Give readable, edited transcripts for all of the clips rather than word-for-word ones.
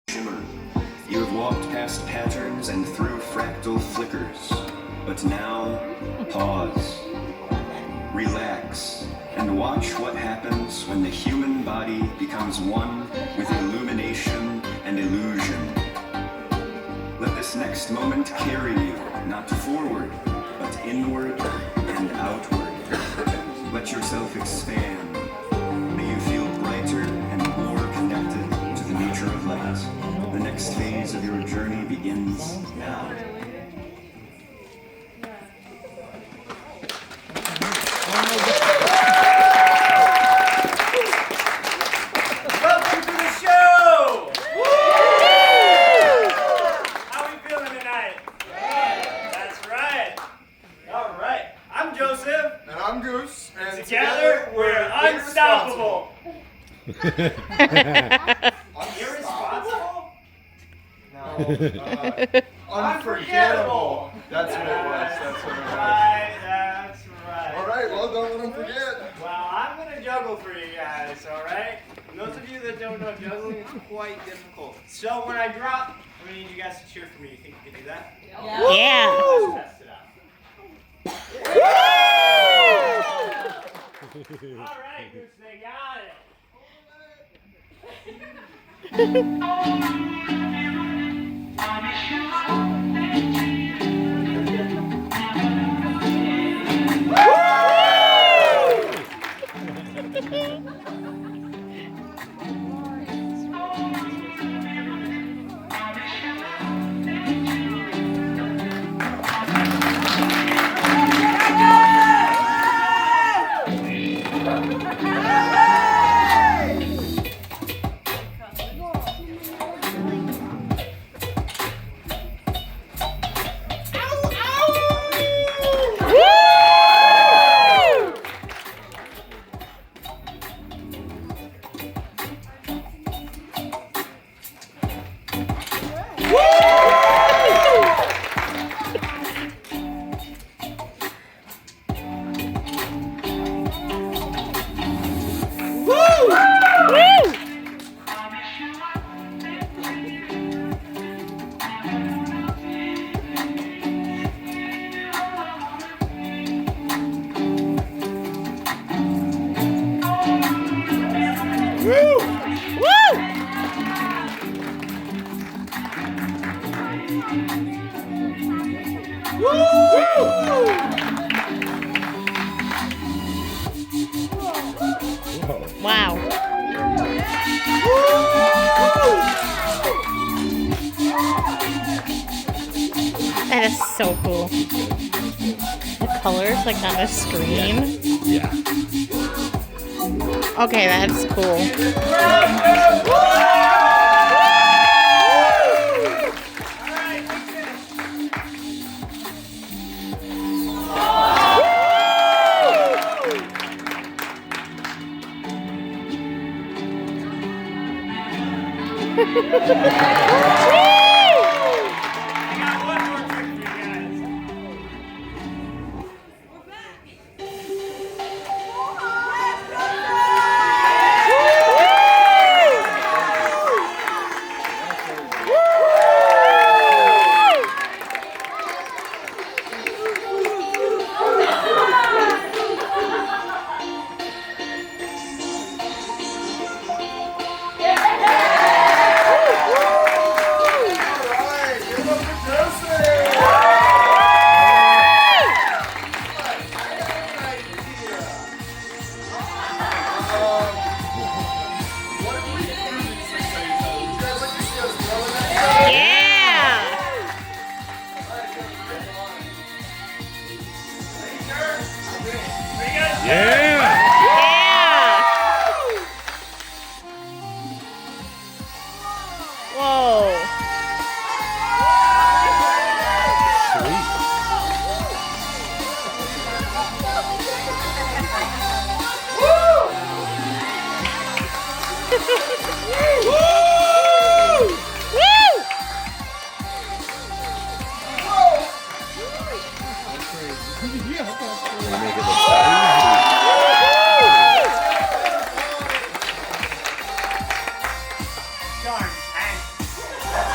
shimmer. You have walked past patterns and through fractal flickers. But now, pause. Relax and watch what happens when the human body becomes one with illumination and illusion. Let this next moment carry you, not forward, but inward and outward. Let yourself expand. May you feel brighter and more connected to the nature of light. The next phase of your journey begins now. Welcome to the show! How are we feeling tonight? That's right. All right. I'm Joseph. And I'm Goose. And Together, we're unstoppable. Irresponsible? No. Unforgettable. That's what it was. Right, that's right. All right, well, don't let them forget. Well, I'm going to juggle for you guys, all right? And those of you that don't know juggling, it's quite difficult. So when I drop, I'm going to need you guys to cheer for me. You think you can do that? Yeah. Let's test it out. All right, Goose, they got Wow. That is so cool. The colors like on the screen. Yeah. Okay, that's cool. I got one more trick for you guys.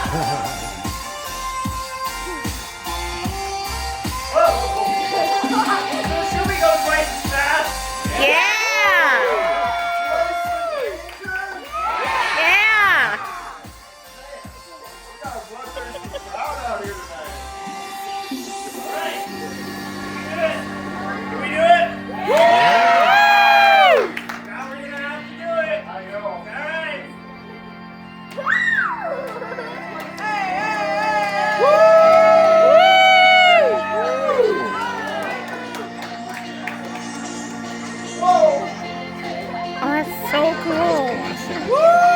Should we go twice as fast? Yeah! Yeah! We got a bloodthirsty crowd out here tonight. Alright. Can we do it? Now we're gonna have to do it. I know. Alright. Oh, that's so cool.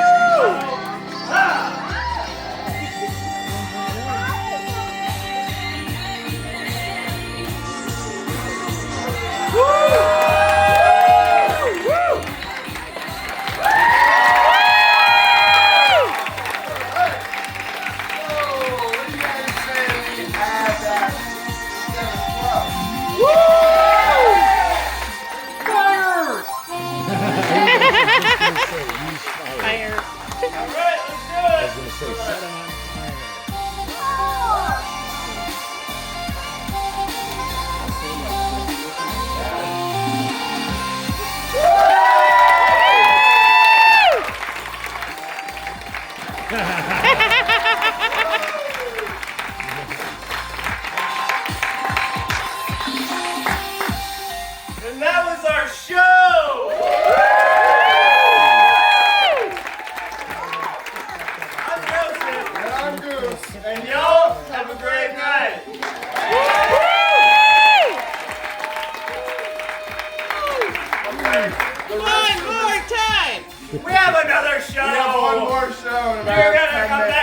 What do you guys say we add that 7-12? Fire. Alright, let's do it. And that was our show! I'm Joseph, And I'm Goose. and y'all have a great night. One more time. We have another show! We have one more show in about You're gonna 10 come minutes.